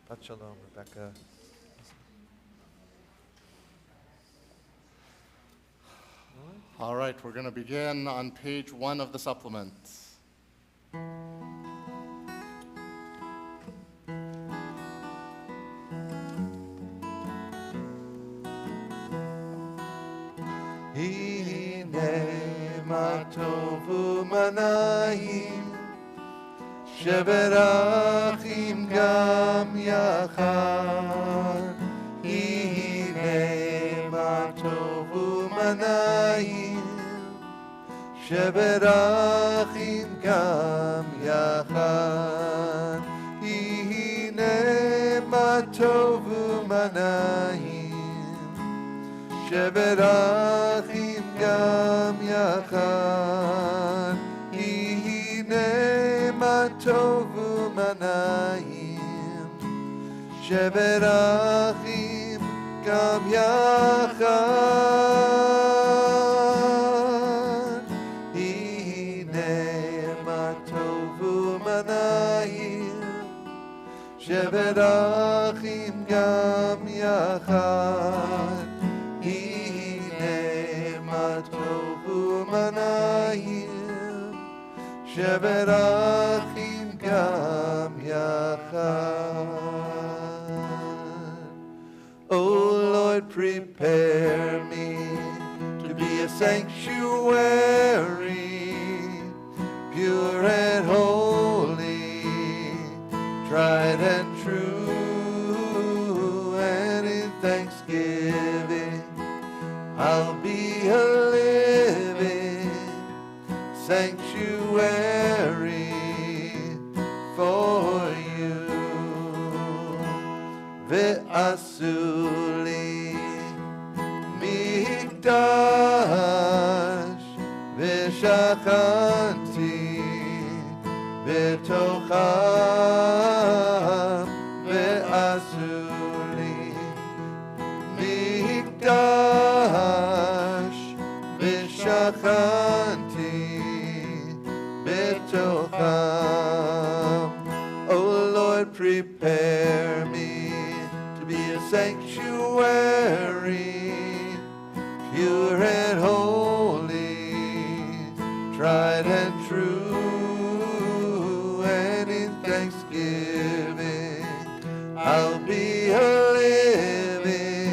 Shabbat shalom, Rebecca. All right, we're going to begin on page 1 of the supplement. Hine ma tovu manayim, sheberachim gam yachad. Hine ma tovu manayim, sheberachim gam yachad. Hine ma tovu manayim, sheberachim gam yachad. Hine ma tovu manayim, sheberachim gam yachad. Hine ma tovu manayim, sheberachim gam yachad. Hine ma tovu manayim, sheberachim gam yachad. O Lord, prepare me to be a sanctuary, pure and holy, tried and true, and in thanksgiving I'll be a living sanctuary for you. Ve'asuli mikdash ve'shachanti betocham. Ve'asuli mikdash ve'shachanti betocham. O Lord, prepare me to be a sanctuary, pure and holy, tried and true, and in thanksgiving I'll be a living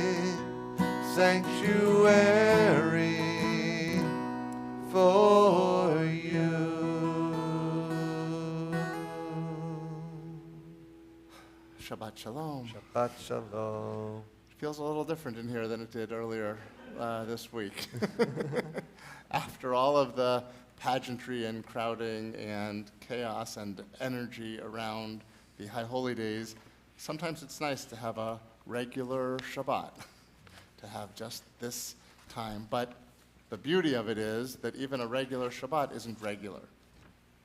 sanctuary for you. Shabbat shalom. Shabbat shalom. It feels a little different in here than it did earlier this week. After all of the pageantry and crowding and chaos and energy around the High Holy Days, sometimes it's nice to have a regular Shabbat, to have just this time. But the beauty of it is that even a regular Shabbat isn't regular,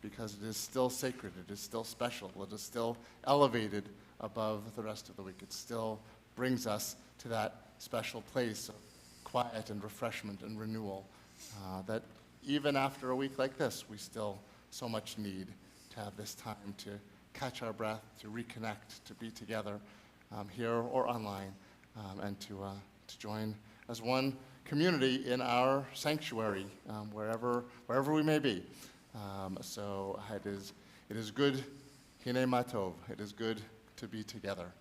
because it is still sacred, it is still special, it is still elevated above the rest of the week. It still brings us to that special place of quiet and refreshment and renewal that even after a week like this, we still so much need to have this time to catch our breath, to reconnect, to be together here or online, and to join as one community in our sanctuary, wherever we may be. So it is good, hine ma tov, it is good to be together.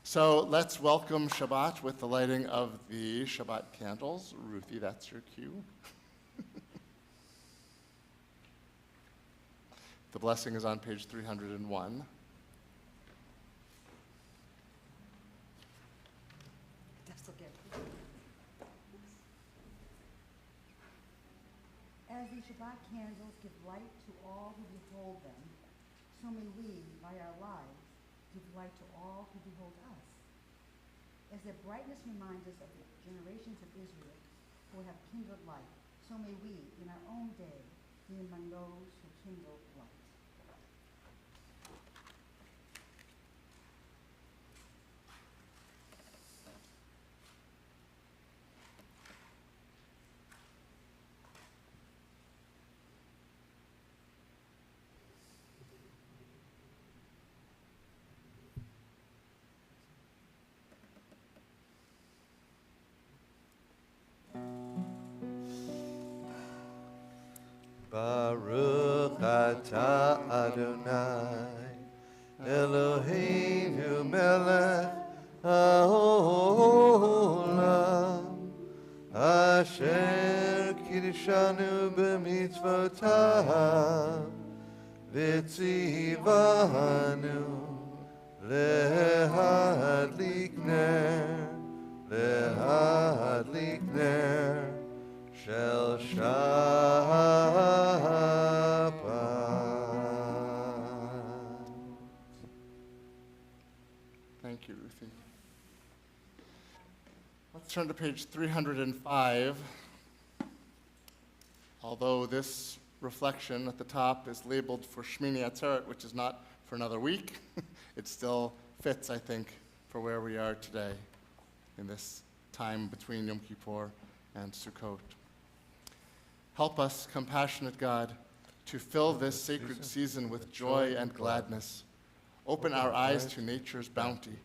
So let's welcome Shabbat with the lighting of the Shabbat candles. Ruthie, that's your cue. The blessing is on page 301. As the Shabbat candles give light to all who behold them, so may we, by our lives, give light to all who behold us. As their brightness reminds us of the generations of Israel who have kindled light, so may we, in our own day, be among those who kindle light. Baruch atah Adonai, Eloheinu melech haolam, asher kiddushanu b'mitzvotav, v'tzivanu lehadlik ner shel Shabbat. Thank you, Ruthie. Let's turn to page 305. Although this reflection at the top is labeled for Shmini Atzeret, which is not for another week, it still fits, I think, for where we are today in this time between Yom Kippur and Sukkot. Help us, compassionate God, to fill this sacred season with joy and gladness. Open our eyes to nature's bounty,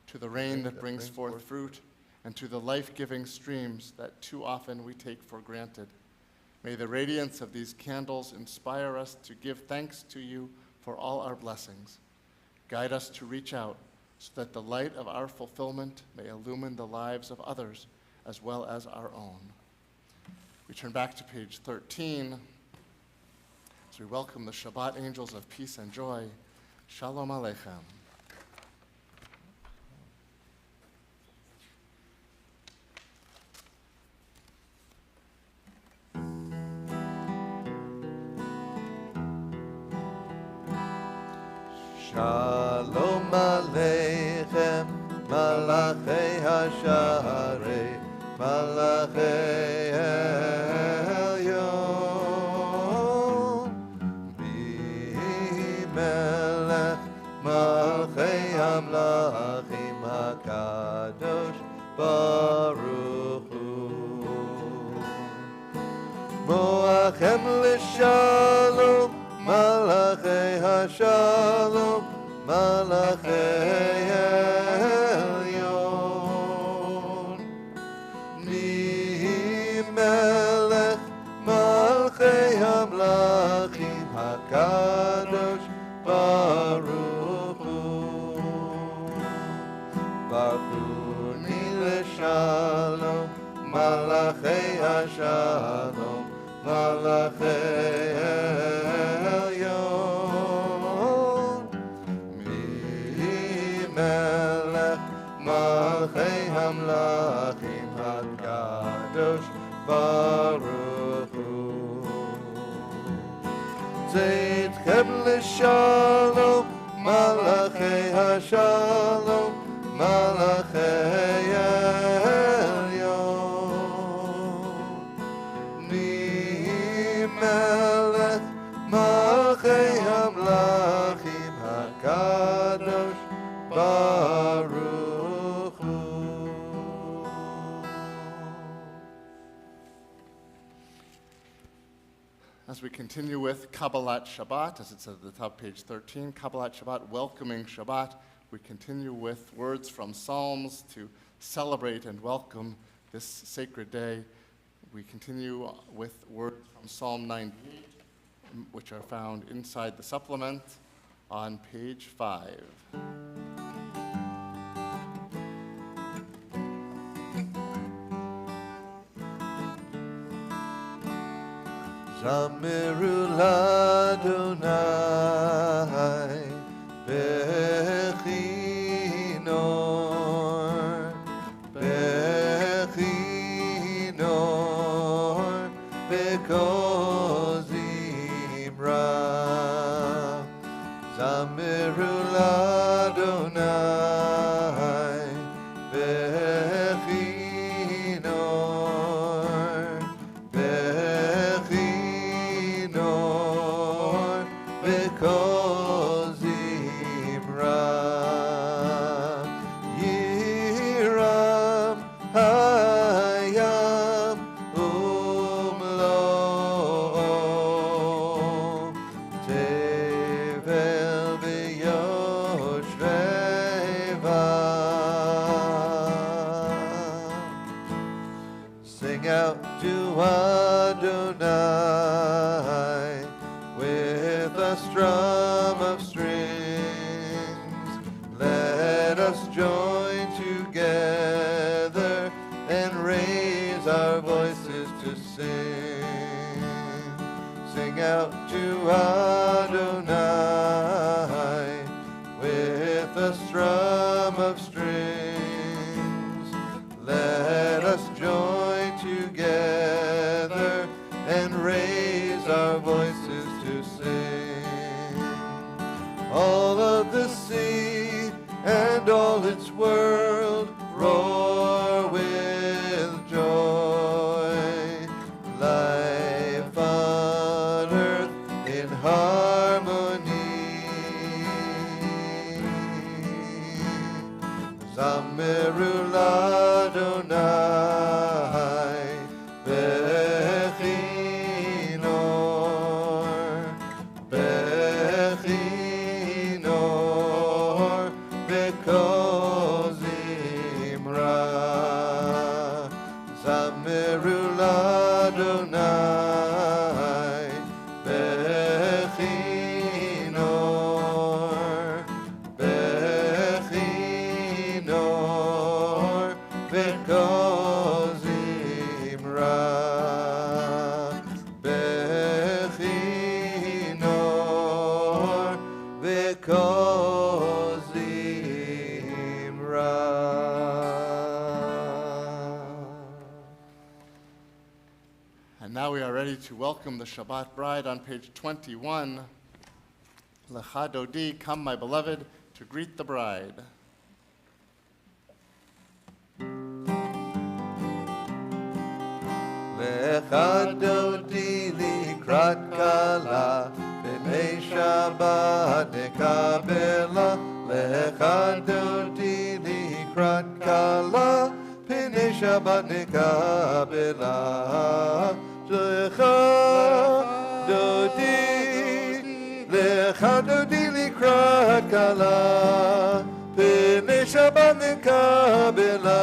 to the rain that brings forth fruit, and to the life-giving streams that too often we take for granted. May the radiance of these candles inspire us to give thanks to you for all our blessings. Guide us to reach out so that the light of our fulfillment may illumine the lives of others as well as our own. We turn back to page 13 as we welcome the Shabbat angels of peace and joy. Shalom Aleichem. Shalom Aleichem, Malachei Hasharei, Malachei Elyon, Bimelech, Malchei Hamlachim HaKadosh, Baruch Hu. Moachem L'Shalom, Malachei Hashalom, Malachei Elyon, Mimelech Malchei Hamlachim HaKadosh, Baruch Hu. Bachuni L'Shalom, Malachei Hashalom, Malachei Elyon, Mimelech Malchei Hamlachim HaKadosh, Baruch Hu. Zeitchem L'Shalom, Malachei Hashalom, Malachei Elyon, Mimelech Malchei Hamlachim HaKadosh, Baruch Hu. As we continue with Kabbalat Shabbat, as it says at the top, page 13, Kabbalat Shabbat, welcoming Shabbat, we continue with words from Psalms to celebrate and welcome this sacred day. We continue with words from Psalm 98, which are found inside the supplement on page 5. Zamiru l'Adonai bechinor, bechinor, bekozimra. Zamiru l'Adonai bechinor, bechinor, bekozimra. Yiram hayam umlo, tevel v'yoshvei us join together and raise our voices to sing. Sing out to Adonai with a strum of strings. Let us join together and raise our voices to sing. All of the sea and all its world roar with joy. Life on earth in harmony. Zameru l'Adonai bechinor, bechinor, b'kol zimra. Zameru l'Adonai bechinor, bechinor, b'kol zimra. Bechinor, b'kol zimra. And now we are ready to welcome the Shabbat bride on page 21. Lecha Dodi, come my beloved, to greet the bride. Lecha dodi likrat kala, b'nei Shabbat nekabela. Lecha dodi likrat kala, b'nei Shabbat nekabela. Lecha dodi likrat kala, b'nei Shabbat nekabela.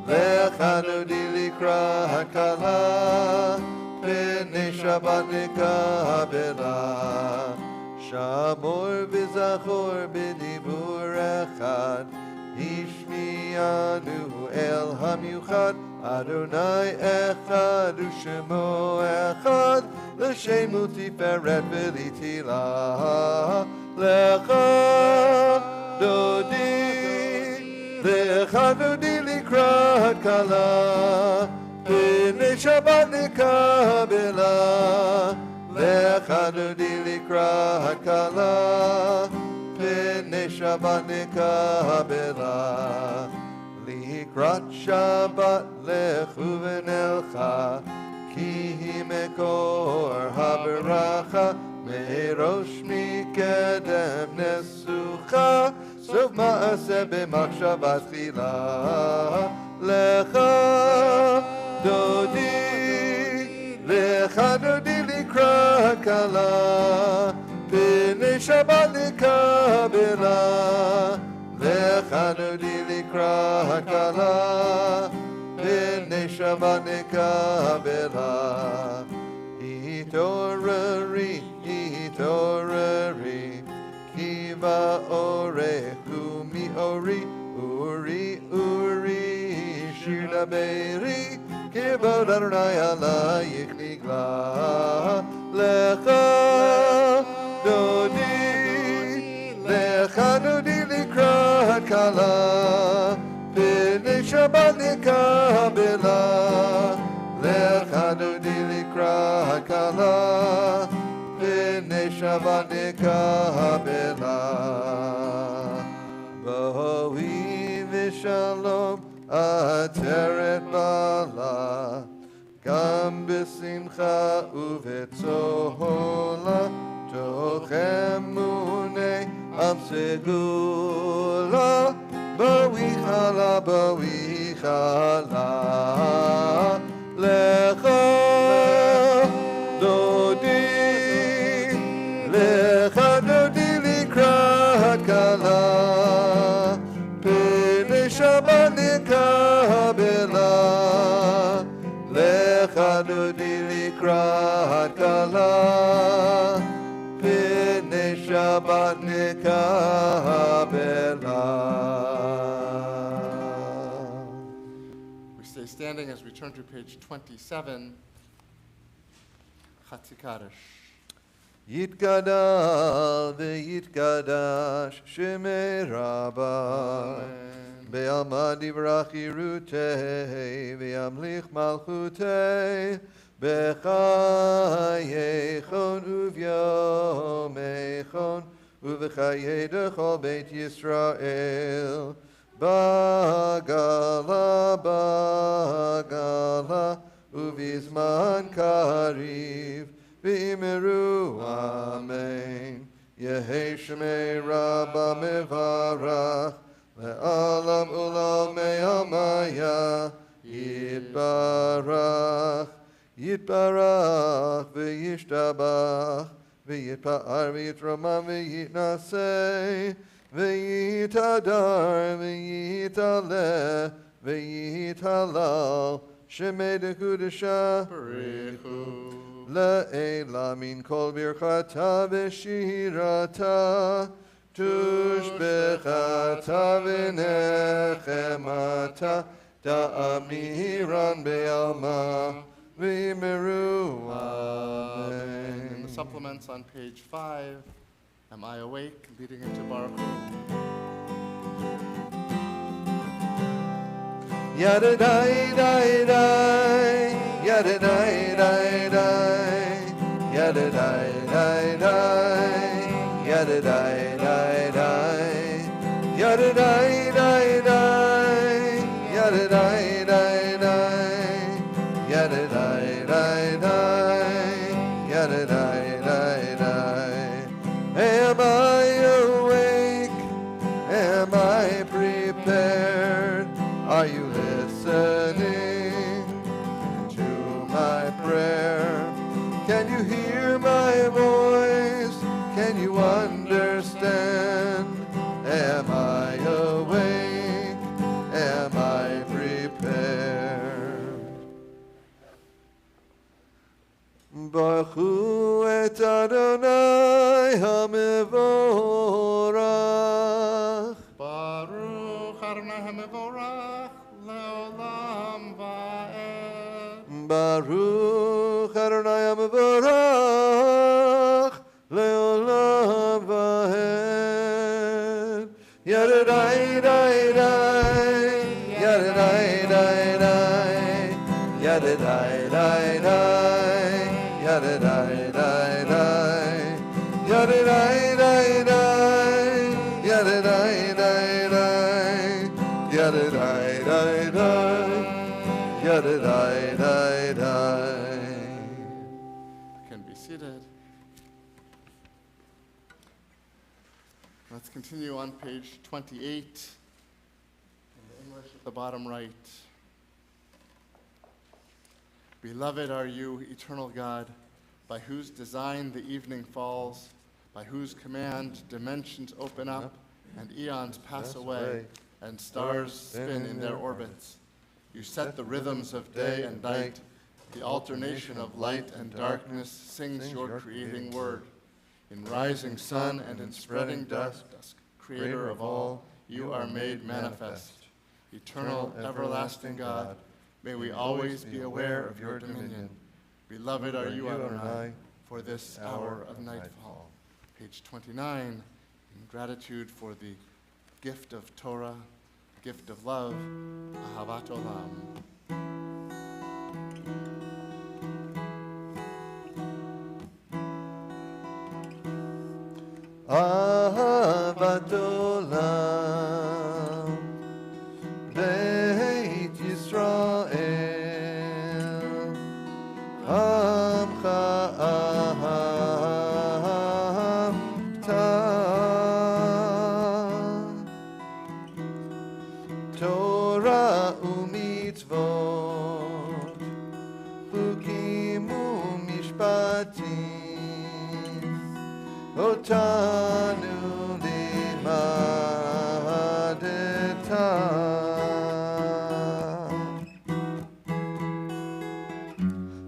Lecha dodi likrat kala, b'nei Shabbat nekabela. Shamor v'zachor b'dibur echad, ishmi'anu el hamiuchad. Adonai echad u'shemo echad, l'shemu tiferet v'litila. Lecha dodi, lecha dodi likrat kala, b'nei Shabbat nekabela. Lecha dodi likrat kala, b'nei Shabbat nekabela. Likrat Shabbat lechu v'nelcha, ki hi mekor haberacha, merosh mikedem nesucha, sof ma'aseh b'machshavat tchila. Lecha dodi, lecha dodi likrat kala, b'nei Shabbat nekabela. Lecha dodi likrat kala, b'nei Shabbat nekabela. Itorari, itorari, ki ba'orechu mi'ori, uri, uri, shir daberi, kibod Adonai alayich nigla. Lecha dodi, lecha dodi likrat kala, b'nei Shabbat nekabela. Lecha dodi likrat kala, b'nei Shabbat nekabela. Boi v'shalom ateret bala, gam b'simcha u'v'tzola, toch emunei am segula. Boi chala, boi chala. Lecha dodi, lecha dodi likrat kala, b'nei Shabbat nekabela. Lecha dodi likrat kala, b'nei Shabbat nekabela. standing as we turn to page 27, Chatzi Kaddish. Yitgadal v'yitgadash shemei Rabbah. Amen. Be'alma divrach yirutei v'yamlich malchutei b'chayechon uvyomechon uv'chayei dechol beit Yisrael bagala bagala uvizman kariv v'imiru amen Yehei shemei Rabbah mevarach Le'alam ulam me'amaya Yitbarach Yitbarach V'yishtabach V'yitpa'ar V'yitramam V'yitnaseh V'yitadar V'yitaleh V'yithalal Shemei Dekudesha Barichu. Le'ela min kol birchata v'shirata Tushbechata v'nechemata Da'amiran be'alma v'imiru Amen. In the Amen. supplements on page 5, Am I Awake? Leading into Baruch Hu. Yada-dai-dai-dai Yada-dai-dai-dai Yada-dai-dai-dai Yada-dai-dai-dai Yada-dai-dai-dai Yada-dai-dai-dai Yada-dai-dai-dai Yada-dai-dai-dai Am I awake? Am I prepared? Are you listening to my prayer? Can you hear my voice? Can you understand? Am I awake? Am I prepared? Baruch hu et Adonai HaMevorach. Baruch Adonai HaMevorach le'olam va'ed. Baruch Adonai HaMevorach le'olam va'ed. Yada-dai-dai-dai, yada-dai-dai-dai, yada-dai-dai-dai, yada-dai-dai-dai, yada-dai-dai-dai, yada-dai-dai-dai, yada-dai-dai-dai, yada-dai-dai-dai. Can be seated. Let's continue on page 28, in the English at the bottom right. Beloved are you, eternal God, by whose design the evening falls, by whose command dimensions open up, and eons pass away, and stars spin in their orbits. You set the rhythms of day and night. The alternation of light and darkness sings your creating word. In rising sun and in spreading dusk, Creator of all, you are made manifest. Eternal, everlasting God, may we always be aware of your dominion. Beloved are you, Adonai, for this hour of nightfall. Page 29, in gratitude for the gift of Torah, the gift of love, Ahavat Olam. Ahavat olam, Beit Yisrael, Amcha ahavta, Torah umitzvot, Chukim umishpatim, Otanu limadeta.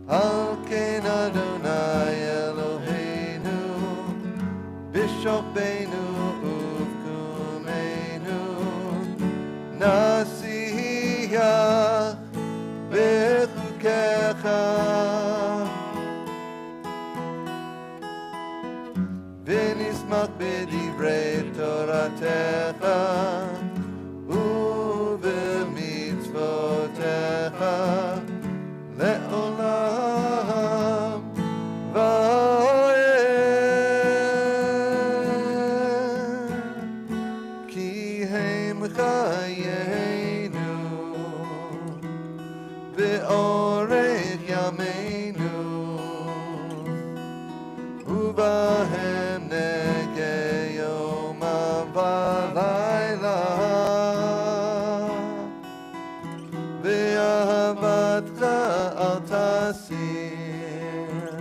Al ken Adonai Eloheinu, Bishopenu uvkumenu, Nasiach ובמצוותיך לעולם ועד. כי הם חיינו באורך ימינו, ובהם נגה יומם ולילה, ואהבתך אל תסיר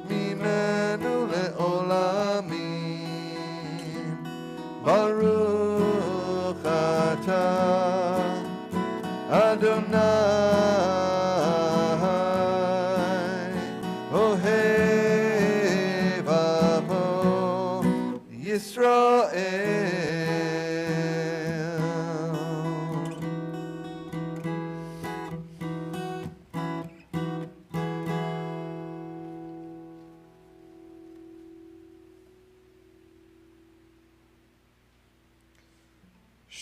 ממנו לעולמים. ברוך אתה אדוני אוהב עמו ישראל.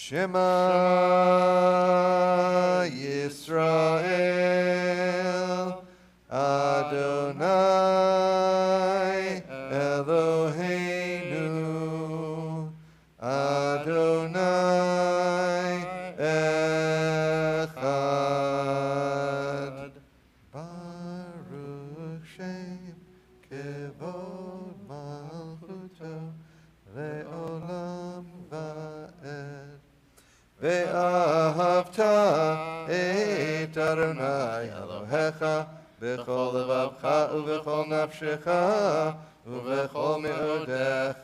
Shema Yisrael Adonai Eloheinu Adonai Echad. Baruch Shem Kevod Malchuto Le'olam Va'ed. ואהבת את אדוני אלוהיך בכל לבבך ובכל נפשך ובכל מאודיך.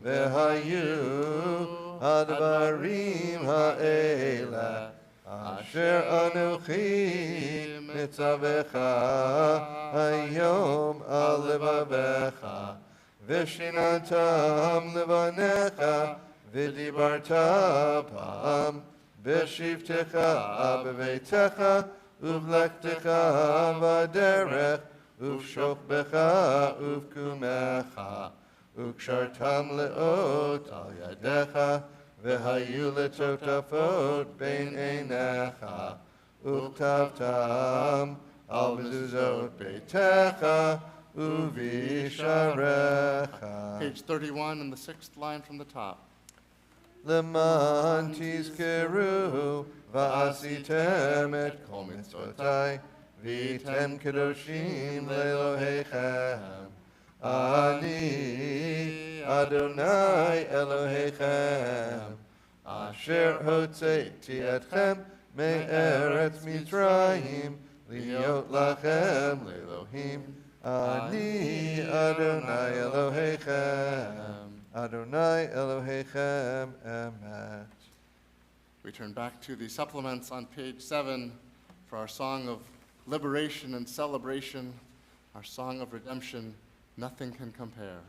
והיו הדברים האלה אשר אנוכי מצווך היום על לבביך, ושיננתם לבניך, ודיברת פעם בשבתך בביתך ובלכתך בדרך ובשוכבך ובקומך, וקשרתם לאות על ידיך, והיו לטוטפות בין עיניך, וכתבתם על מזוזות ביתך ובשעריך. Page 31 and the 6th line from the top. למען תזכרו ועשיתם את כל מצוותיי, והייתם קדושים לאלוהיכם. אני אדוני אלוהיכם, אשר הוצאתי אתכם מארץ מצרים, להיות לכם לאלוהים. אני אדוני אלוהיכם. Adonai Elohechem Emet. We turn back to the supplements on page 7 for our song of liberation and celebration, our song of redemption, Nothing Can Compare.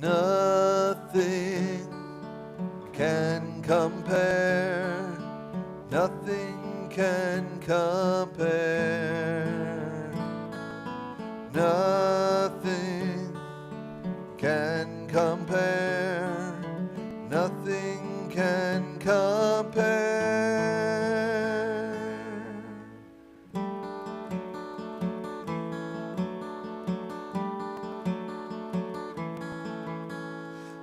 Nothing can compare. Nothing can compare. Nothing can compare. Nothing can compare.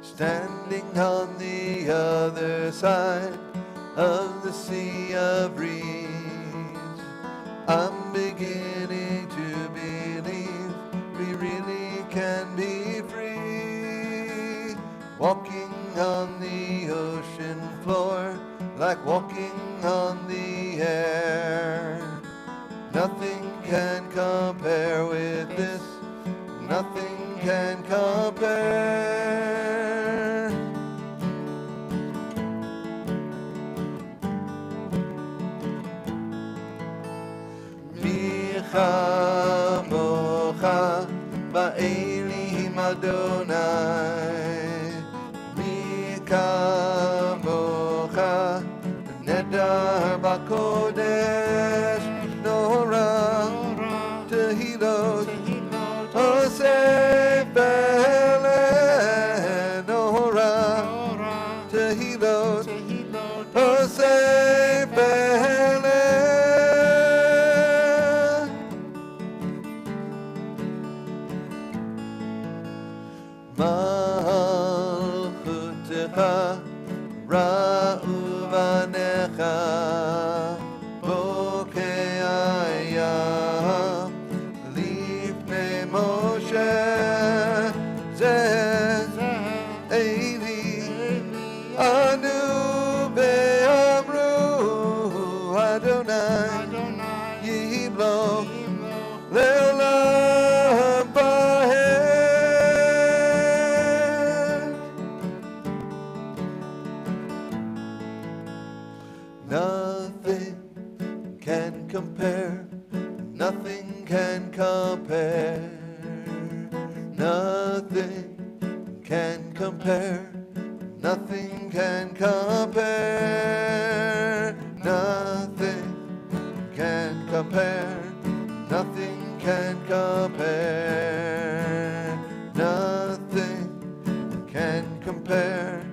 Standing on the other side of the sea of reeds, I'm beginning to believe we really can be free. Walking on the ocean floor like walking on the air. Nothing can compare with this. Nothing can compare. Mocha ba'elim Adonai, mi kamocha nedar b'kodesh, nora מלכותך ראו בניך בוקע הים לפני משה זה אלי אנו ואמרו אדוני יהי בו לעולם בהם. Nothing can compare, nothing can compare, nothing can compare, nothing can compare, nothing can compare, nothing can compare, nothing can compare,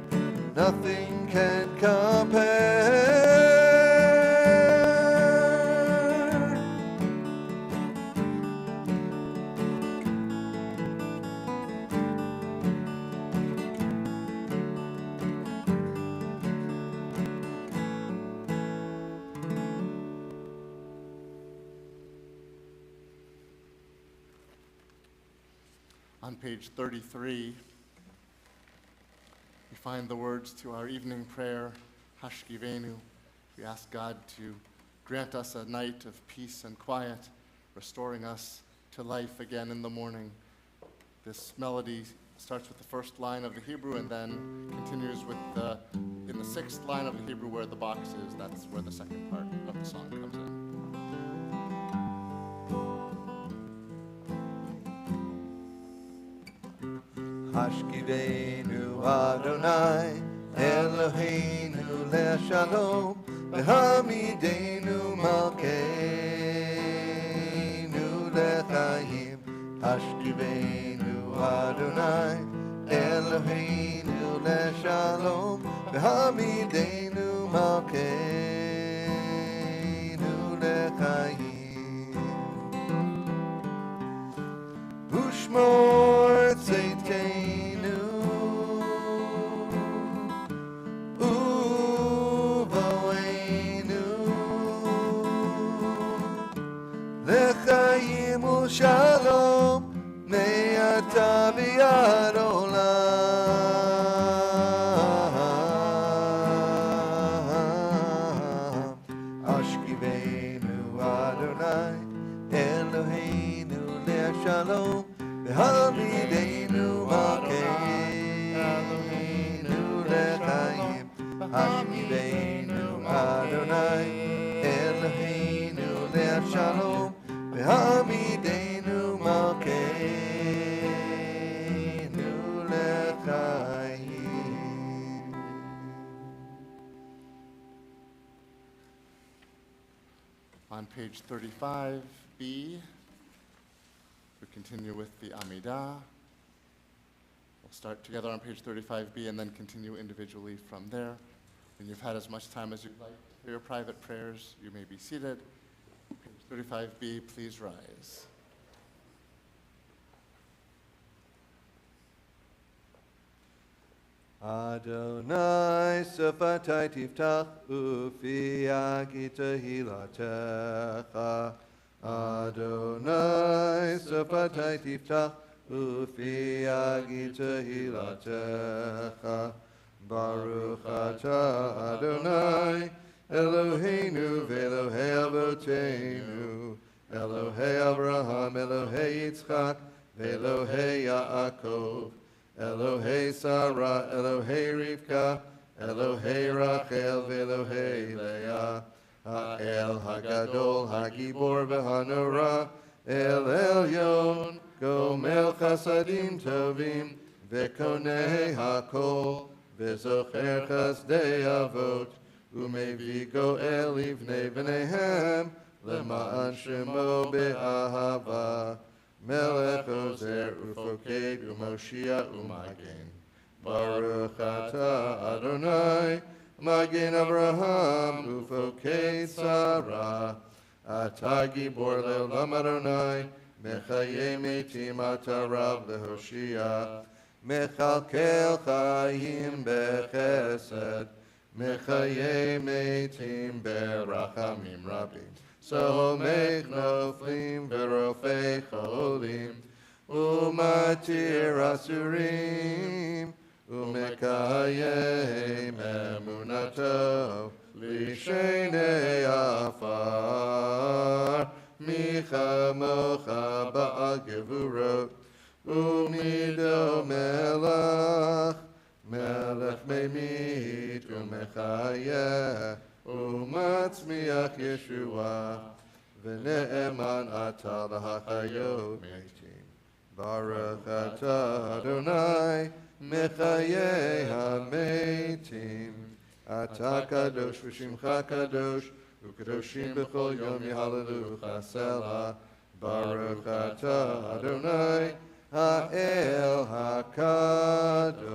nothing can compare. On page 33, we find the words to our evening prayer, Hashkivenu. We ask God to grant us a night of peace and quiet, restoring us to life again in the morning. This melody starts with the first line of the Hebrew and then continues with in the sixth line of the Hebrew where the box is. That's where the second part of the song comes in. Hashkivenu Adonai Eloheinu leShalom v'hamidenu malkeinu lechaim. Hashkivenu Adonai Eloheinu leShalom v'hamidenu malkeinu lechaim. Ushmor tzedkeinu uvoenu lechaim u'shalom me'ata v'ad olam. Ashkivenu Adonai Eloheinu leShalom v'hamidenu malkeinu lechaim. Hashkivenu Adonai Eloheinu leShalom v'hamidenu malkeinu lechaim. On page 35B, we continue with the Amidah. We'll start together on page 35B and then continue individually from there. When you've had as much time as you'd like for your private prayers, you may be seated. Page 35B, please rise. Adonai Sefatai Tiftach Ufi Agita Hilatecha. Adonai Sefatai Tiftach Ufi Agita Hilatecha. Baruch Atah Adonai Eloheinu v'Elohei Avoteinu Elohei Abraham Elohei Yitzchak v'Elohei Yaakov Elohei Sarah, Elohei Rivka, Elohei Rachel, Elohei Leah, Ha'el Hagadol, Hagibor v'Hanora, El Elyon, Gomel Chasadim Tovim, V'Konei Hakol, V'Zocher Chasdei Avot, Umevi Goel Livnei V'neihem, Lema'an Shemo Be'ahava. Melech Ozer Ufoked Umoshia Umagen. Baruch Atah Adonai Magen Abraham Ufoked Sarah. Atah Gibor Le'olam Adonai Mechaye Metim Atah Rav Lehoshia. מכלכל חיים בחסד, מחיי מתים ברחמים רבים. סומך נופלים ורופא חולים, ומתיר אסורים, ומקיים אמונתו לשני עפר. מי כמוך בעל גבורות, ומידו מלך, מלך ממית ומחיה, ומצמיח ישועה, ונאמן אתה להחיות מתים. ברוך אתה אדוני מחיי המתים. אתה קדוש ושמך קדוש, וקדושים בכל יום יהללוך סלה. ברוך אתה אדוני האל הקדוש.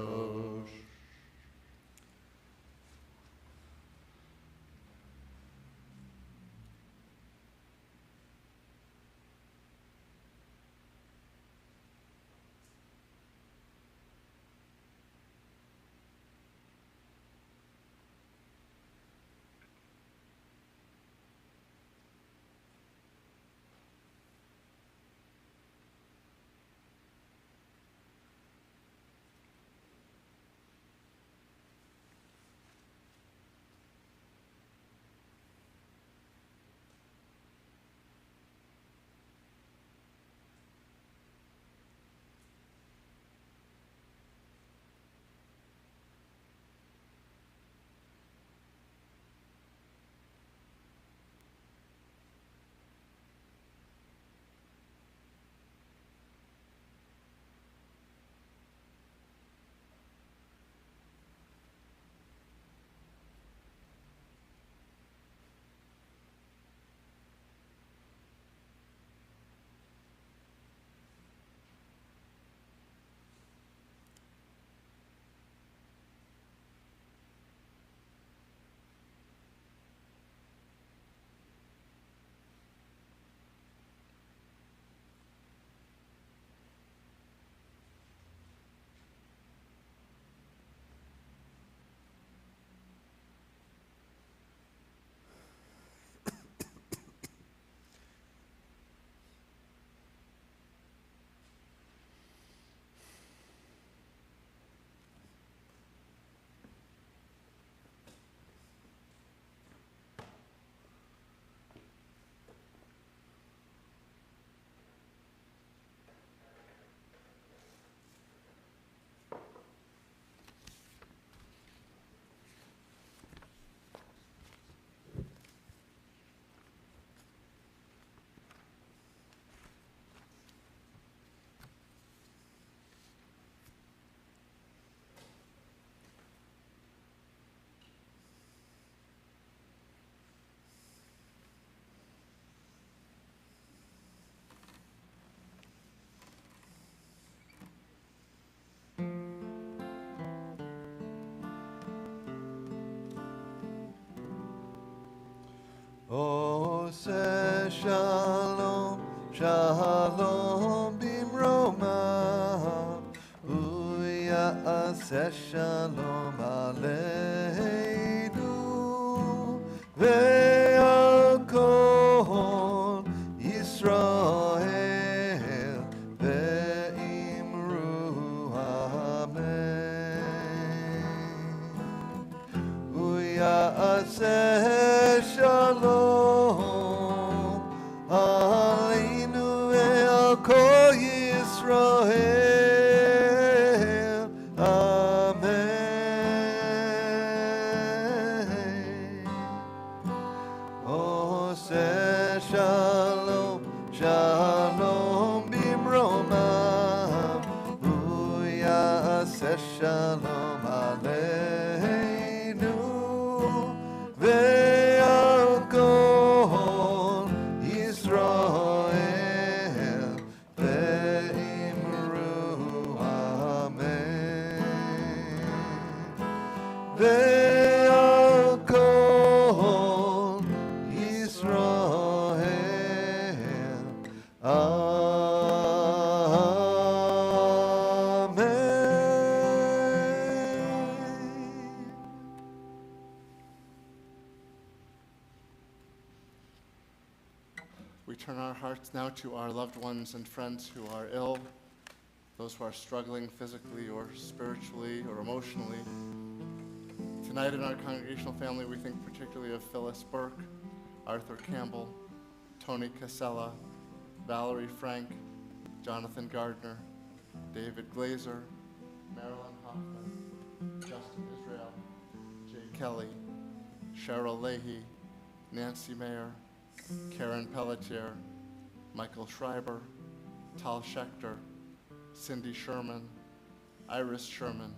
עושה שלום, שלום במרומיו, הוא יעשה שלום עלינו ועל כל ישראל, ואמרו אמן. הוא יעשה שלום עלינו ועל כל ישראל, אמן. עושה שלום, שלום במרומיו, הוא יעשה שלום עלינו ועל כל ישראל, ואמרו אמן. ועל כל ישראל, אמן. hearts now to our loved ones and friends who are ill, those who are struggling physically or spiritually or emotionally. Tonight in our congregational family, we think particularly of Phyllis Burke, Arthur Campbell, Tony Casella, Valerie Frank, Jonathan Gardner, David Glazer, Marilyn Hoffman, Justin Israel, Jay Kelly, Cheryl Leahy, Nancy Mayer, Karen Pelletier, Michael Schreiber, Tal Schechter, Cindy Sherman, Iris Sherman,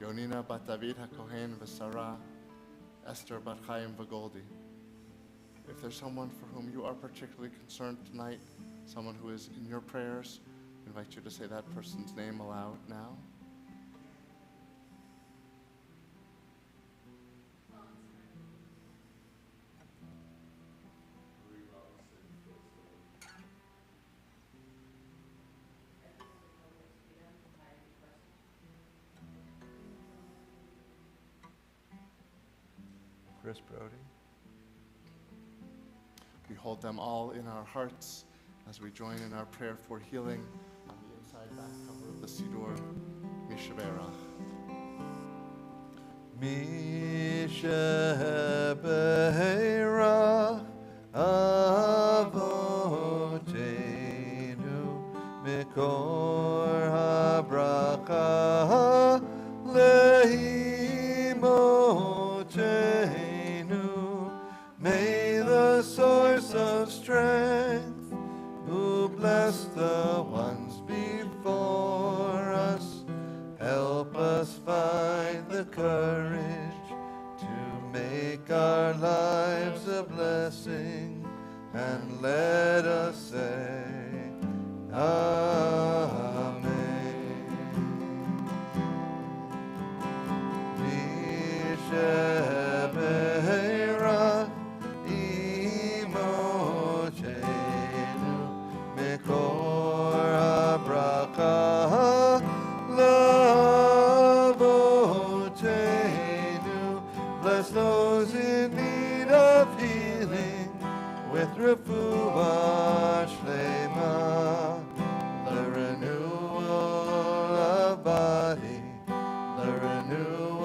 Yonina bat David HaKohen v'Sarah, Esther bat Chaim v'Goldi. If there's someone for whom you are particularly concerned tonight, someone who is in your prayers, I invite you to say that person's name aloud now. Chris Brody. We hold them all in our hearts as we join in our prayer for healing on the inside back cover of the Siddur, Mishaberach. Mishaberach Avotenu Mikor HaBracha Lehimotenu. May the source of strength, who bless the ones before us, help us find the courage to make our lives a blessing, and let us say, Amen. Mishaberach imotenu mikor habracha lavotenu. Bless those in need of healing with refuah shlema, the renewal of body, the renewal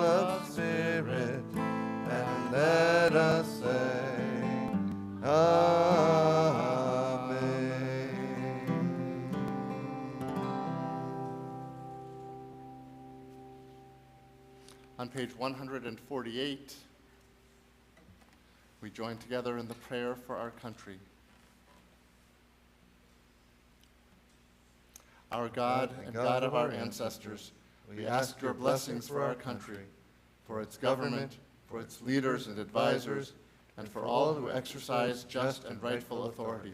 of spirit, and let us say, Amen. On page 148, we join together in the prayer for our country. Our God and God of our ancestors, we ask your blessings for our country, for its government, for its leaders and advisors, and for all who exercise just and rightful authority.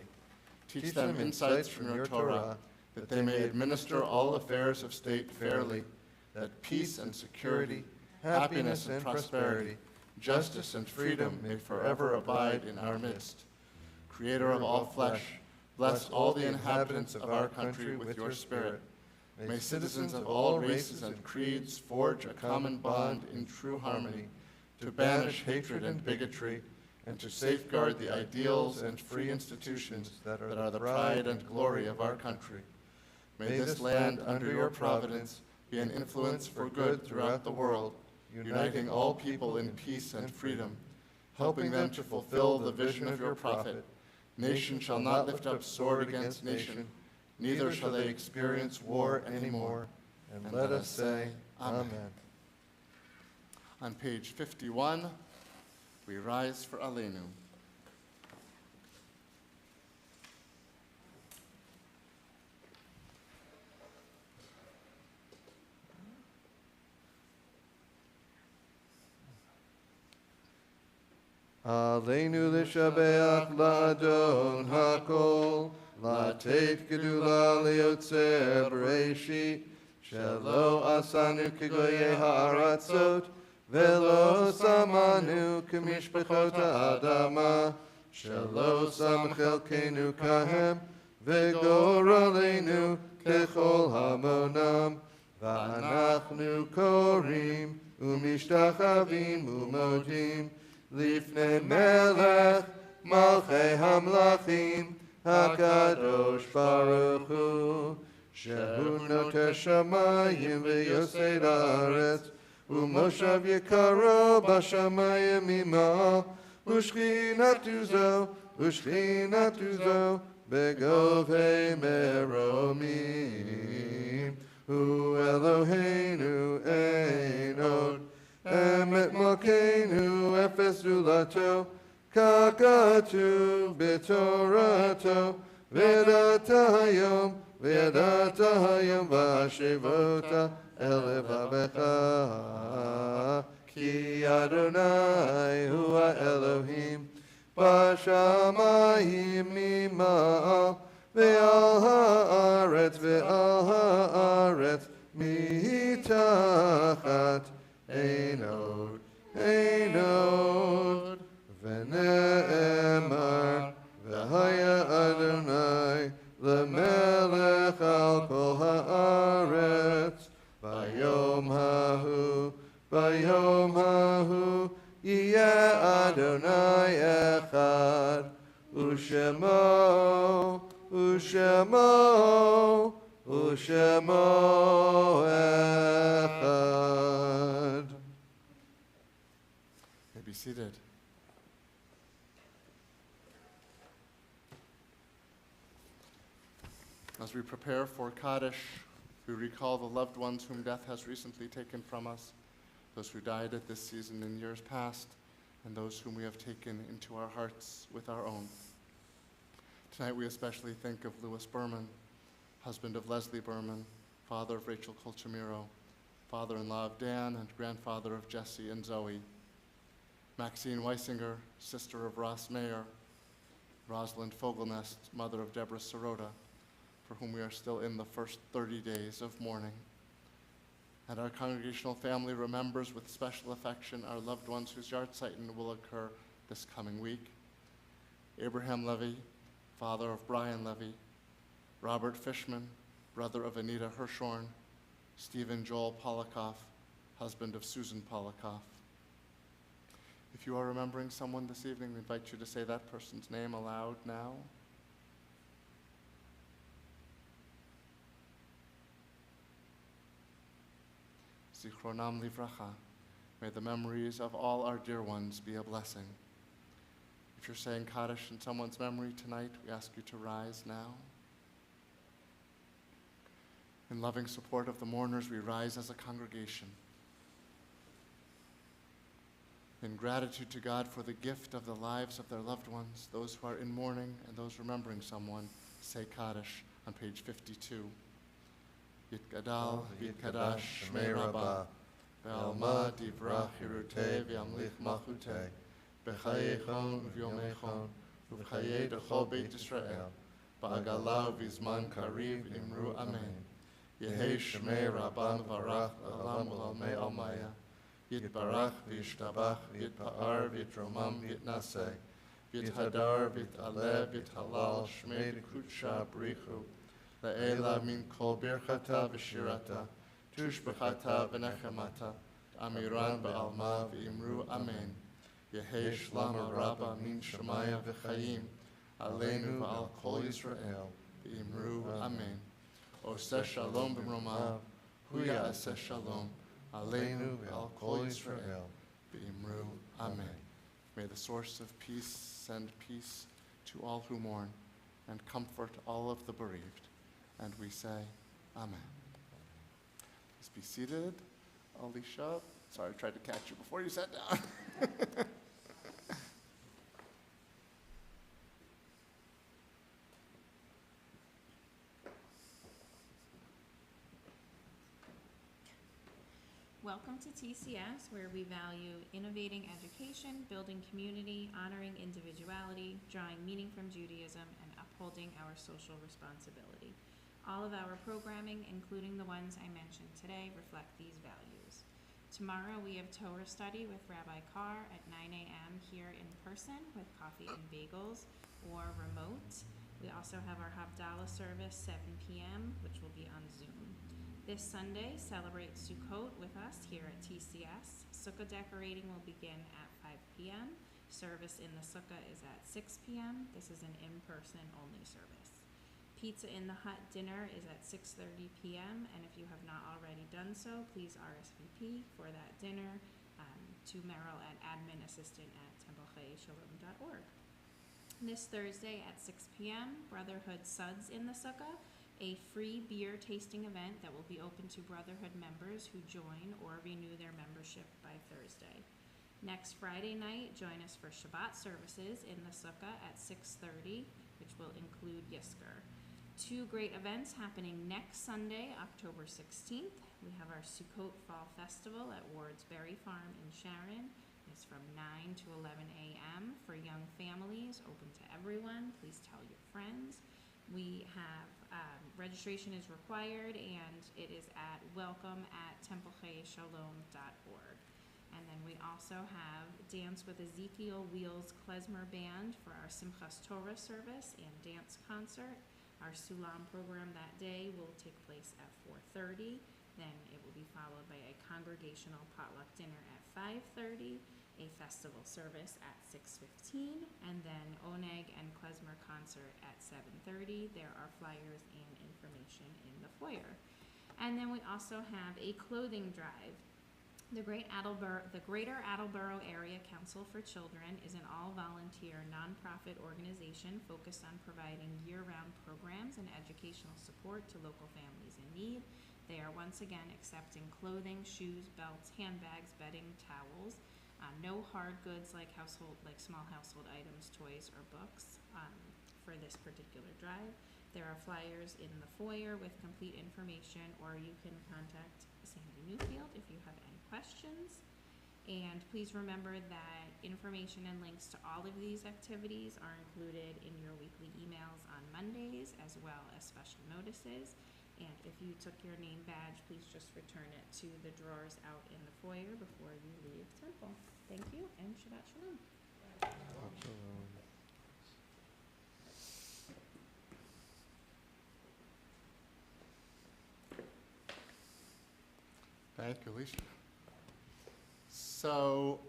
Teach them insights from your Torah, that they may administer all affairs of state fairly, that peace and security, happiness and prosperity, justice and freedom may forever abide in our midst. Creator of all flesh, bless all the inhabitants of our country with your spirit. May citizens of all races and creeds forge a common bond in true harmony, to banish hatred and bigotry, and to safeguard the ideals and free institutions that are the pride and glory of our country. May this land under your providence be an influence for good throughout the world, uniting all people in peace and freedom, helping them to fulfill the vision of your prophet. Nation shall not lift up sword against nation, neither shall they experience war anymore. And let us say, Amen. On page 51, we rise for Aleinu. Aleinu l'shabeach la'adon hakol, la'tet gedula liotzer b'reishit, shelo asanu kegoyei ha'aratzot, velo samanu k'mishpachot ha'adama, shelo sam chelkenu kahem, v'goralenu kechol hamonam, v'anachnu korim, umishtachavim umodim, Lifnei melech Malchei Hamlachim, HaKadosh Baruch Hu, Shehu Noter Shamayim v'Yosei La'aretz, U'moshav Yekaro b'Shamayim Ima, U'shchinatu zo, Begovei Meromim, Hu Eloheinu Ein Od, Emet Malkeinu Efes Zulato, Kakatu B'Torato, V'yadata hayom v'ashivota elevavecha, Ki Adonai hu Elohim, B'shamayim mima'al, Ve'al ha'aretz mitachat, Ein Od, V'ne'emar, V'haya Adonai, L'melech al kol ha'aretz, V'yom hahu, Yiyeh Adonai echad, U'shemo echad. May be seated. As we prepare for Kaddish, we recall the loved ones whom death has recently taken from us, those who died at this season in years past, and those whom we have taken into our hearts with our own. Tonight we especially think of Louis Berman, husband of Leslie Berman, father of Rachel Colchimiro, father-in-law of Dan, and grandfather of Jesse and Zoe. Maxine Weisinger, sister of Ross Mayer, Rosalind Fogelnest, mother of Deborah Sirota, for whom we are still in the first 30 days of mourning. And our congregational family remembers with special affection our loved ones whose yahrzeit will occur this coming week. Abraham Levy, father of Brian Levy, Robert Fishman, brother of Anita Hirshorn, Stephen Joel Polikoff, husband of Susan Polikoff. If you are remembering someone this evening, we invite you to say that person's name aloud now. Zichronam livracha. May the memories of all our dear ones be a blessing. If you're saying Kaddish in someone's memory tonight, we ask you to rise now. In loving support of the mourners, we rise as a congregation. In gratitude to God for the gift of the lives of their loved ones, those who are in mourning and those remembering someone, say Kaddish on page 52. Yitgadal, Yitkadash, Shmei Rabbah, Be'alma divrach hirutei v'yamlich malchutei, B'chayechon v'yomechon, v'chayei d'chol Beit Yisrael, Ba'agala v'izman kariv imru amen. Yehei Shmei Rabbah v'arach l'olam v'lalmei almaya, Yitbarach v'yishtabach v'yitpa'ar v'yitromam v'yitnaseh, v'yithadar v'yit'aleh v'yithalal Shmei d'kutsha b'richu, La'ela min kol birchata v'shirata, tushbechata v'nechemata, amiran ba'alma v'imru amen. Yehei shlama rabba min shemaya v'chayim, aleinu v'al kol Yisrael, v'imru amen. Oseh shalom b'mromav, huya aseh shalom, aleinu v'al kol Yisrael, v'imru amen. May the source of peace send peace to all who mourn, and comfort all of the bereaved. And we say, Amen. Please be seated. Alicia, sorry, I tried to catch you before you sat down. Welcome to TCS, where we value innovating education, building community, honoring individuality, drawing meaning from Judaism, and upholding our social responsibility. All of our programming, including the ones I mentioned today, reflect these values. Tomorrow we have Torah study with Rabbi Carr at 9 a.m. here in person with coffee and bagels, or remote. We also have our Havdalah service 7 p.m., which will be on Zoom. This Sunday, celebrate Sukkot with us here at TCS. Sukkah decorating will begin at 5 p.m. Service in the sukkah is at 6 p.m. This is an in-person only service. Pizza in the Hut dinner is at 6:30 p.m. And if you have not already done so, please RSVP for that dinner to Merrill at adminassistant@templechayeshalom.org. This Thursday at 6 p.m., Brotherhood Suds in the Sukkah, a free beer tasting event that will be open to Brotherhood members who join or renew their membership by Thursday. Next Friday night, join us for Shabbat services in the Sukkah at 6:30, which will include Yisker. Two great events happening next Sunday, October 16th. We have our Sukkot Fall Festival at Ward's Berry Farm in Sharon. It's from 9 to 11 a.m. for young families, open to everyone. Please tell your friends. We have registration is required, and it is at welcome@templechayeshalom.org. And then we also have Dance with Ezekiel Wheels Klezmer Band for our Simchas Torah service and dance concert. Our Sulam program that day will take place at 4:30. Then it will be followed by a congregational potluck dinner at 5:30, a festival service at 6:15, and then Oneg and Klezmer concert at 7:30. There are flyers and information in the foyer. And then we also have a clothing drive. The Greater Attleboro Area Council for Children is an all-volunteer nonprofit organization focused on providing year-round programs and educational support to local families in need. They are once again accepting clothing, shoes, belts, handbags, bedding, towels. No hard goods like small household items, toys, or books for this particular drive. There are flyers in the foyer with complete information, or you can contact Sandy Newfield if you have any questions. And please remember that information and links to all of these activities are included in your weekly emails on Mondays, as well as special notices. And if you took your name badge, please just return it to the drawers out in the foyer before you leave temple. Thank you, and Shabbat Shalom. Thank you, Alicia. So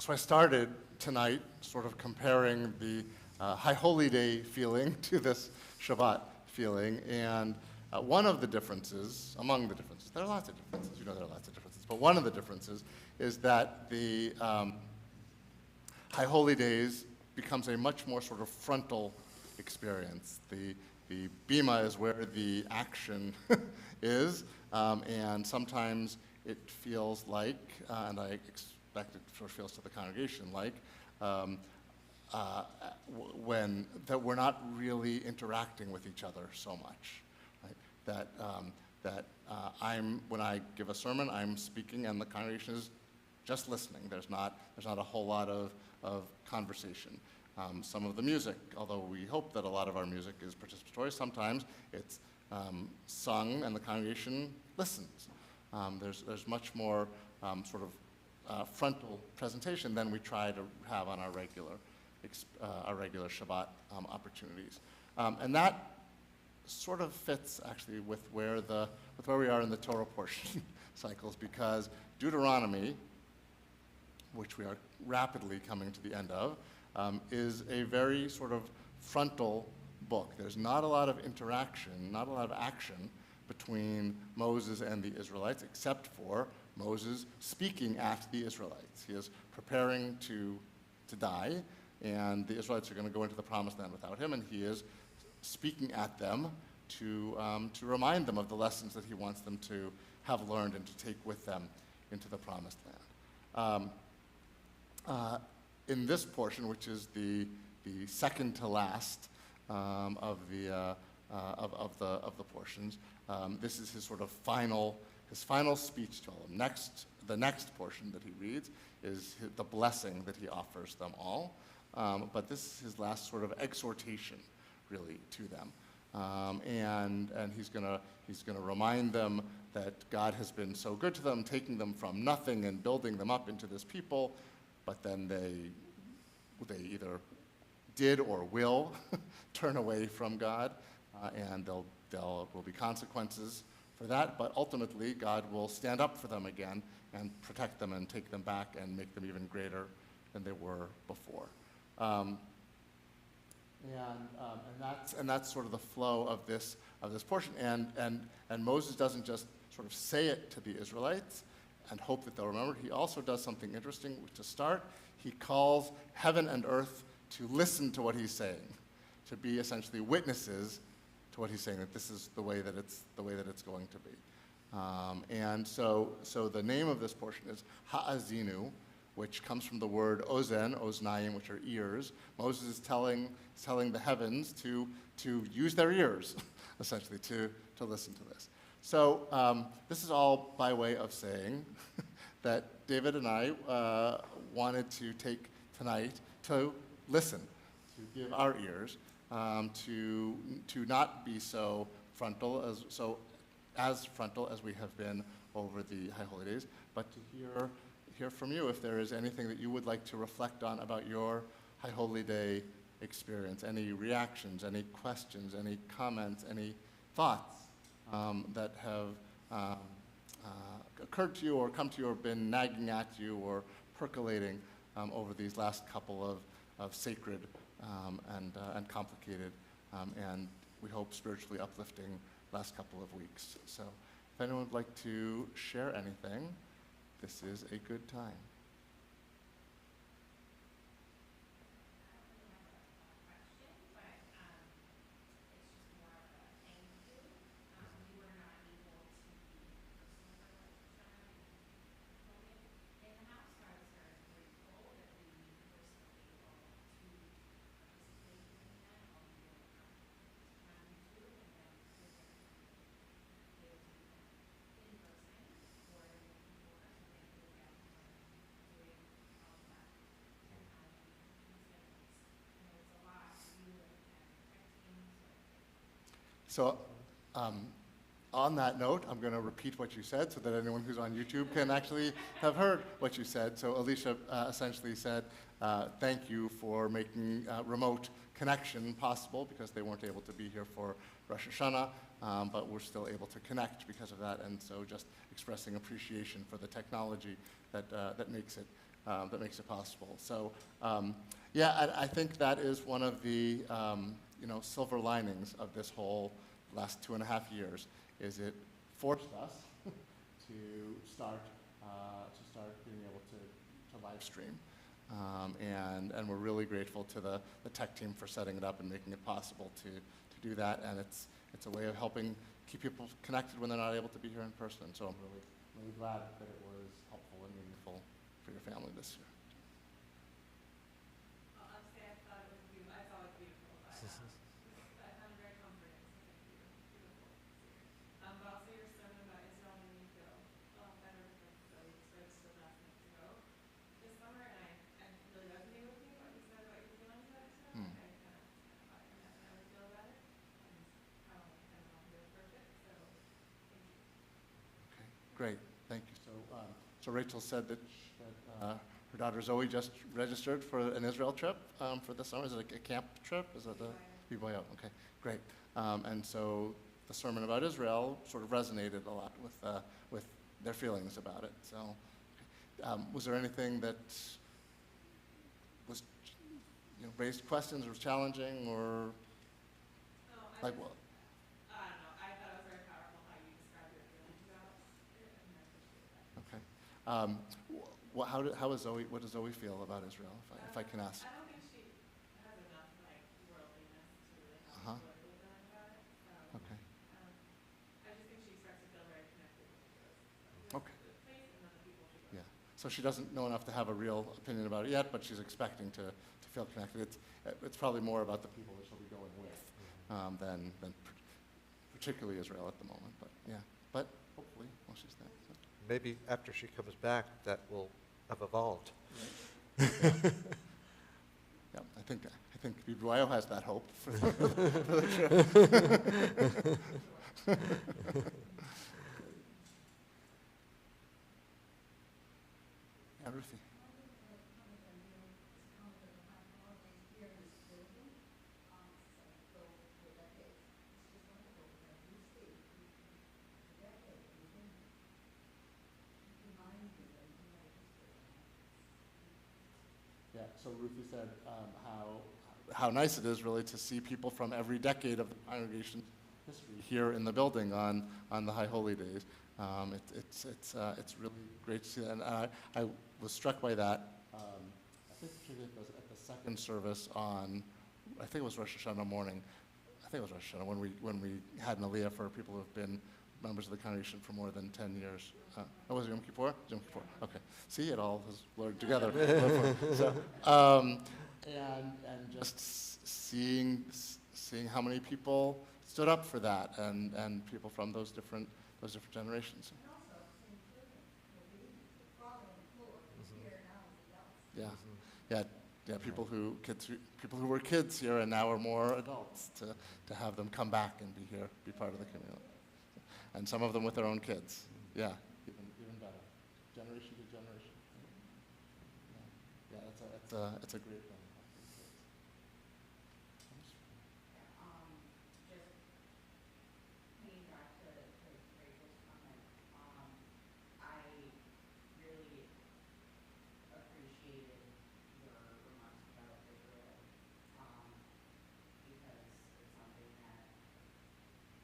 I started tonight sort of comparing the High Holy Day feeling to this Shabbat feeling, and one of the differences, among the differences, there are lots of differences, there are lots of differences, but one of the differences is that the High Holy Days becomes a much more sort of frontal experience. The bima is where the action is, and sometimes it feels like, and I expect it sort of feels to the congregation like, that we're not really interacting with each other so much, right? That when I give a sermon, I'm speaking and the congregation is just listening. There's not a whole lot of conversation. Some of the music, although we hope that a lot of our music is participatory, sometimes it's sung and the congregation listens. There's much more sort of frontal presentation than we try to have on our regular Shabbat opportunities, and that sort of fits actually with where we are in the Torah portion cycles, because Deuteronomy, which we are rapidly coming to the end of, is a very sort of frontal book. There's not a lot of interaction, not a lot of action between Moses and the Israelites, except for Moses speaking at the Israelites. He is preparing to die, and the Israelites are going to go into the Promised Land without him, and he is speaking at them to remind them of the lessons that he wants them to have learned and to take with them into the Promised Land. In this portion, which is the second to last of the portions, this is his sort of final speech to all of them. The next portion that he reads is the blessing that he offers them all, but this is his last sort of exhortation, really, to them, and he's gonna remind them that God has been so good to them, taking them from nothing and building them up into this people, but then they either did or will turn away from God, and there will be consequences for that, but ultimately God will stand up for them again and protect them and take them back and make them even greater than they were before. And that's sort of the flow of this portion. And Moses doesn't just sort of say it to the Israelites and hope that they'll remember. He also does something interesting. To start, he calls heaven and earth to listen to what he's saying, to be essentially witnesses to what he's saying, that this is the way that it's going to be. And so the name of this portion is Ha'azinu, which comes from the word ozen, oznaim, which are ears. Moses is telling the heavens to use their ears, essentially, to listen to this. So this is all by way of saying that David and I wanted to take tonight to listen, to give our ears, to not be so frontal as we have been over the High Holy Days, but to hear from you if there is anything that you would like to reflect on about your High Holy Day experience, any reactions, any questions, any comments, any thoughts that have occurred to you or come to you or been nagging at you or percolating over these last couple of sacred and complicated and we hope spiritually uplifting last couple of weeks. So if anyone would like to share anything, this is a good time. So on that note, I'm going to repeat what you said so that anyone who's on YouTube can actually have heard what you said. So Alicia essentially said, thank you for making remote connection possible because they weren't able to be here for Rosh Hashanah, but we're still able to connect because of that. And so just expressing appreciation for the technology that makes it possible. So yeah, I think that is one of the silver linings of this whole last 2.5 years, is it forced us to start being able to live stream. And we're really grateful to the tech team for setting it up and making it possible to do that. And it's a way of helping keep people connected when they're not able to be here in person. So I'm really glad that it was helpful and meaningful for your family this year. Great, thank you. So Rachel said that her daughter Zoe just registered for an Israel trip for this summer. Is it a camp trip? Is it a BYO? Okay, great. And so the sermon about Israel sort of resonated a lot with their feelings about it. So was there anything that was raised questions or was challenging or like what? What does Zoe feel about Israel, if I can ask? I don't think she has enough worldliness to really have politically learn about it. So, Okay. I just think she starts to feel very connected when she goes. Okay. The place and then the people she goes. Yeah. So she doesn't know enough to have a real opinion about it yet, but she's expecting to feel connected. It's probably more about the people that she'll be going with than particularly Israel at the moment. But yeah. But hopefully, while she's there. So. Maybe after she comes back, that will have evolved. Right. Yeah, I think BYO has that hope for the trip. Yeah, Ruthie. so Ruthie said how nice it is really to see people from every decade of the congregation's history here in the building on the High Holy Days. It's really great to see that. And I was struck by that. I think particularly at the second service on, I think it was Rosh Hashanah morning. I think it was Rosh Hashanah when we had an aliyah for people who have been members of the congregation for more than 10 years. Oh, was it Yom Kippur? Yom Kippur. Okay. See, it all has blurred together. So, and just seeing how many people stood up for that, and people from those different generations. And also, seeing children, crawling on the floor, here now as adults. Yeah. People who were kids here and now are more adults, to have them come back and be part of the community, and some of them with their own kids. Yeah, even better, generation to generation. Yeah, it's a great thing. Just coming back to Rachel's comment, I really appreciated your remarks about Israel, because it's something that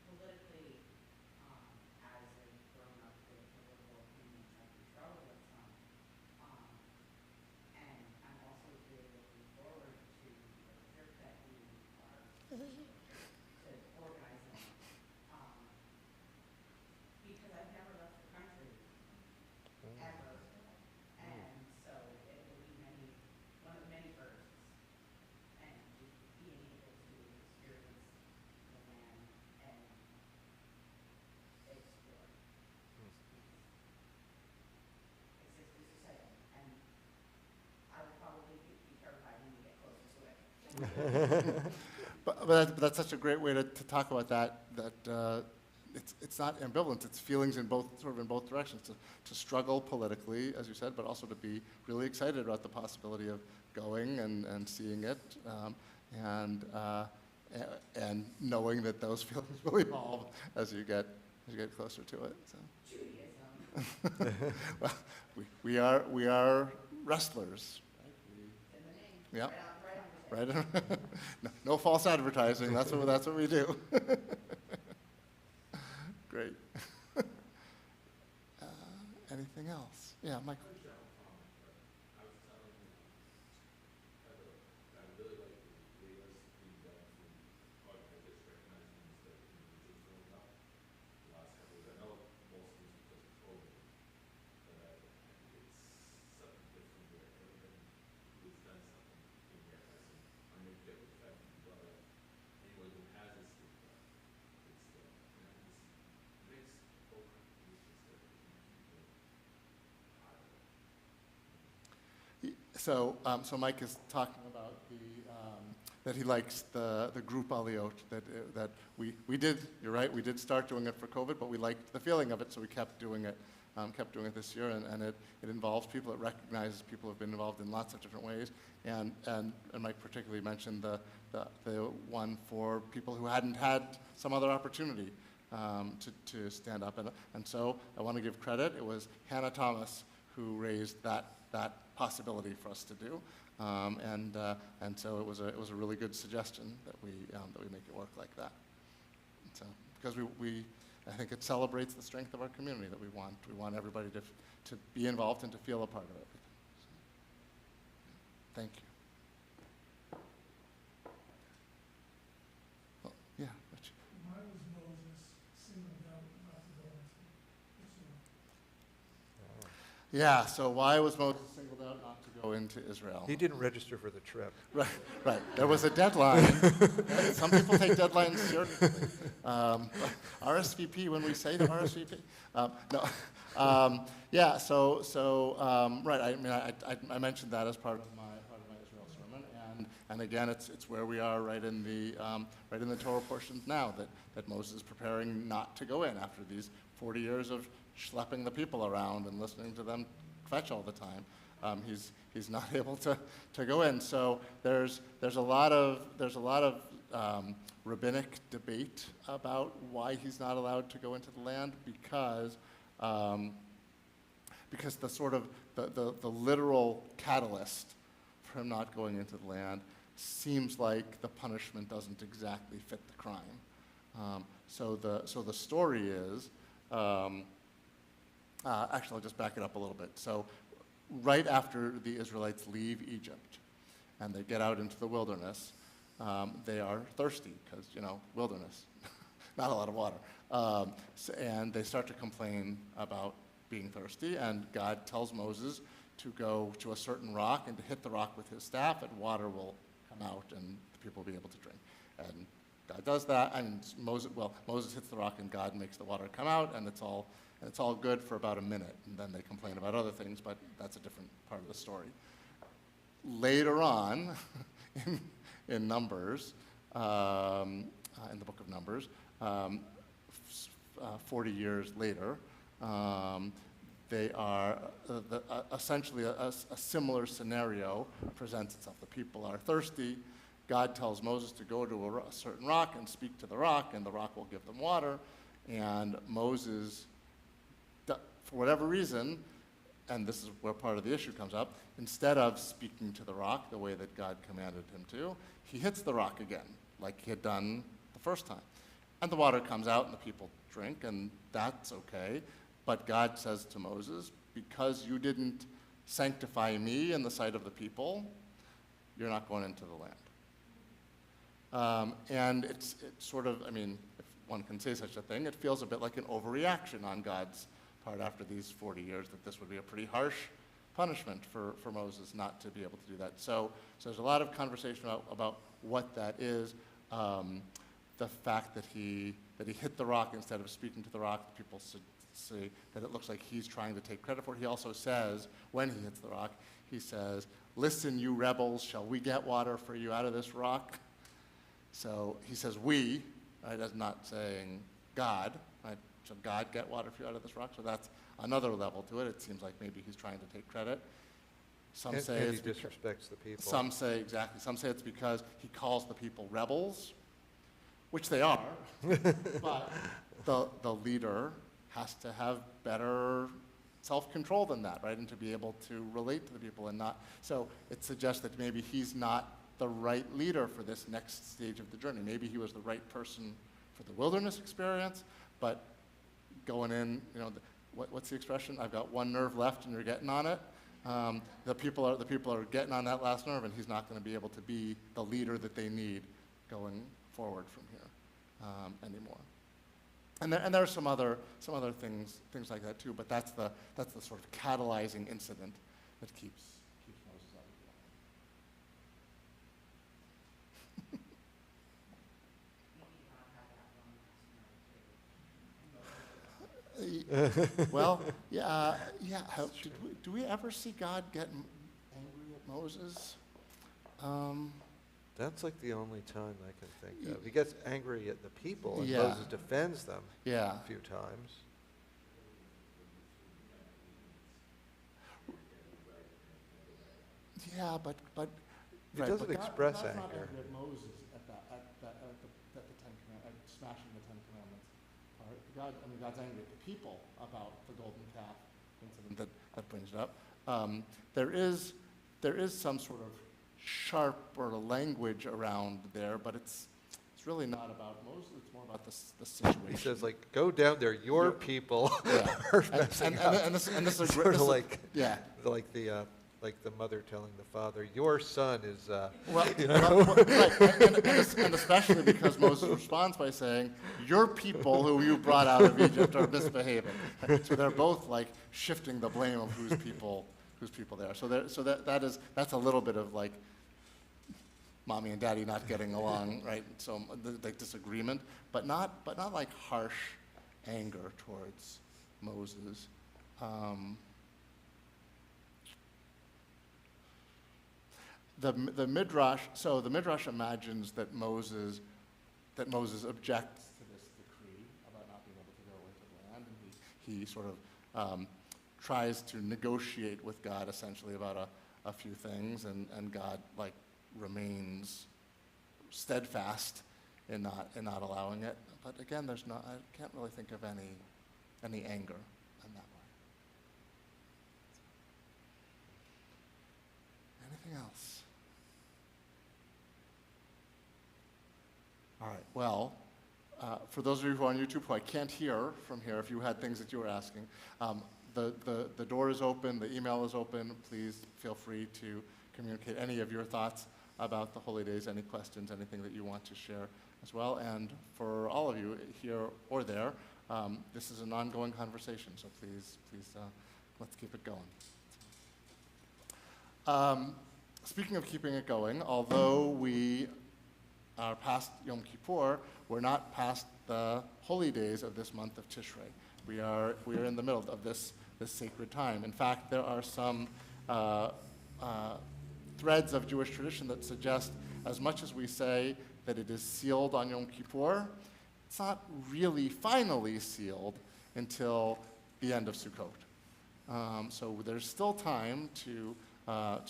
politically, as a grown-up with political opinions, I can struggle with some. And I'm also really looking forward to the trip that you are to organizing, because I've never left the country, ever. And so it will be one of the many firsts, and just being able to experience the land and explore. It's exciting, and I will probably be terrified when we get closer to it. But that's such a great way to talk about that it's not ambivalent. It's feelings in both directions. To struggle politically, as you said, but also to be really excited about the possibility of going and seeing it, and knowing that those feelings will evolve as you get closer to it. So. Judaism. Well, we are wrestlers. It's in the name. Yeah. Right on the Right? No false advertising. That's what we do. Great. Anything else? Yeah, Michael. So Mike is talking about that he likes the group aliyot that we did. You're right. We did start doing it for COVID, but we liked the feeling of it, so we kept doing it. This year, and it involves people. It recognizes people who have been involved in lots of different ways, and Mike particularly mentioned the one for people who hadn't had some other opportunity to stand up, and so I want to give credit. It was Hannah Thomas who raised that possibility for us to do, and so it was a really good suggestion that we make it work like that. So because I think it celebrates the strength of our community that we want everybody to be involved and to feel a part of everything. So, thank you. Well, yeah, Rich. Why was Moses singled out not to go into Israel? Yeah, so why was Moses singled out not to go into Israel? He didn't register for the trip. Right. There was a deadline. Some people take deadlines seriously. RSVP when we say the RSVP. No. Yeah. So right. I mean, I mentioned that as part of my Israel sermon, and again, it's where we are right in the Torah portions now that Moses is preparing not to go in after these 40 years of schlepping the people around and listening to them fetch all the time. He's not able to go in. So there's a lot of rabbinic debate about why he's not allowed to go into the land because the sort of the literal catalyst for him not going into the land seems like the punishment doesn't exactly fit the crime. So the story is, actually I'll just back it up a little bit. So right after the Israelites leave Egypt and they get out into the wilderness, they are thirsty because, wilderness, not a lot of water. And they start to complain about being thirsty, and God tells Moses to go to a certain rock and to hit the rock with his staff, and water will come out and the people will be able to drink. And God does that, and Moses hits the rock and God makes the water come out, and it's all good for about a minute, and then they complain about other things, but that's a different part of the story. Later on, in Numbers, in the book of Numbers, 40 years later, they are essentially a similar scenario presents itself. The people are thirsty. God tells Moses to go to a certain rock and speak to the rock, and the rock will give them water. And Moses, for whatever reason, and this is where part of the issue comes up, instead of speaking to the rock the way that God commanded him to, he hits the rock again, like he had done the first time. And the water comes out and the people drink, and that's okay. But God says to Moses, because you didn't sanctify me in the sight of the people, you're not going into the land. And it's sort of, if one can say such a thing, it feels a bit like an overreaction on God's part after these 40 years, that this would be a pretty harsh punishment for Moses not to be able to do that. So there's a lot of conversation about what that is. The fact that he hit the rock instead of speaking to the rock, people say that it looks like he's trying to take credit for it. He also says, when he hits the rock, he says, "Listen, you rebels, shall we get water for you out of this rock?" So he says we, right, that's not saying God, right? Shall God get water for you out of this rock? So that's another level to it. It seems like maybe he's trying to take credit. Some say and it's he disrespects the people. Some say it's because he calls the people rebels, which they are, but the leader has to have better self-control than that, right? And to be able to relate to the people and not, so it suggests that maybe he's not the right leader for this next stage of the journey. Maybe he was the right person for the wilderness experience, but going in, what's the expression? I've got one nerve left and you're getting on it. The people are getting on that last nerve, and he's not going to be able to be the leader that they need going forward from here anymore. And there are some other things like that too. But that's the sort of catalyzing incident that keeps Moses out of the land. Well, yeah. Do we ever see God get angry at Moses? That's like the only time I can think of. He gets angry at the people, and Yeah. Moses defends them Yeah. a few times. Yeah, but He doesn't express God's not anger. angry at Moses at the Ten Commandments, at smashing the Ten Commandments part. God's angry at the people about the golden calf incident that brings it up. There is some sort of sharper language around there, but it's really not about Moses. It's more about the situation. He says, like, go down there. Your people Yeah. are messing up. And this is Sort of like, yeah. like the mother telling the father, your son is, Well, right, and especially because Moses responds by saying, "Your people who you brought out of Egypt are misbehaving." So they're both like shifting the blame of whose people they are. So that's a little bit of like mommy and daddy not getting along, right? So like disagreement, but not like harsh anger towards Moses. The Midrash imagines that Moses objects to this decree about not being able to go into the land, and he sort of tries to negotiate with God essentially about a few things, and God like remains steadfast in not allowing it. But again, I can't really think of any anger in that way. Anything else? All right, well, for those of you who are on YouTube who I can't hear from here, if you had things that you were asking, the door is open, the email is open. Please feel free to communicate any of your thoughts about the holy days, any questions, anything that you want to share as well. And for all of you here or there, this is an ongoing conversation, so please, let's keep it going. Speaking of keeping it going, although we are past Yom Kippur, we're not past the holy days of this month of Tishrei. We are in the middle of this sacred time. In fact, there are some threads of Jewish tradition that suggest, as much as we say that it is sealed on Yom Kippur, it's not really finally sealed until the end of Sukkot. So there's still time to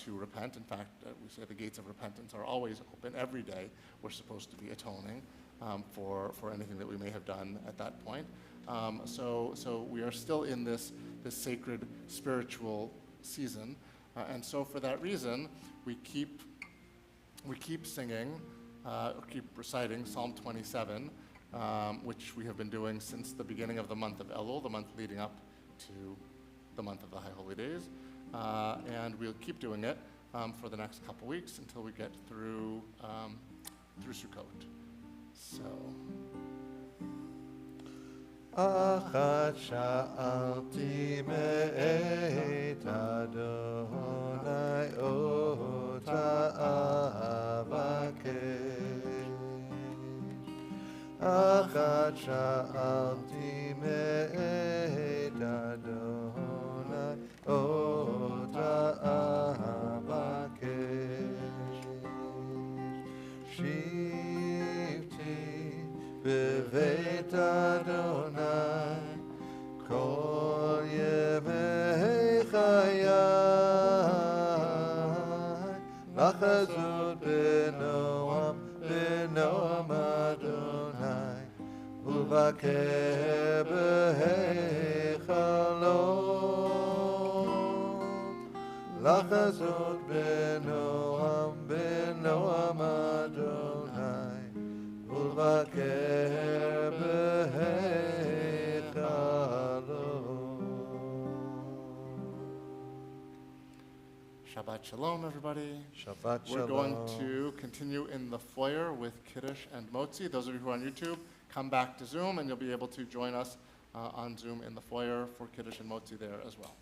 repent. In fact, we say the gates of repentance are always open. Every day we're supposed to be atoning for anything that we may have done at that point. So we are still in this sacred spiritual season. And so for that reason, we keep singing, keep reciting Psalm 27, which we have been doing since the beginning of the month of Elul, the month leading up to the month of the High Holy Days. And we'll keep doing it for the next couple weeks until we get through Sukkot. So. אחת שאלתי מאת אדוני אותה אבקש. אחת שאלתי מאת אדוני אותה אבקש. שבתי בבית אדוני כל ימי חיי, לחזות בנועם אדוני, ולבקר בהיכלו. לחזות בנועם אדוני, ולבקר בהיכלו. Shabbat Shalom, everybody. Shabbat We're Shalom. going to continue in the foyer with Kiddush and Motzi. Those of you who are on YouTube, come back to Zoom, and you'll be able to join us on Zoom in the foyer for Kiddush and Motzi there as well.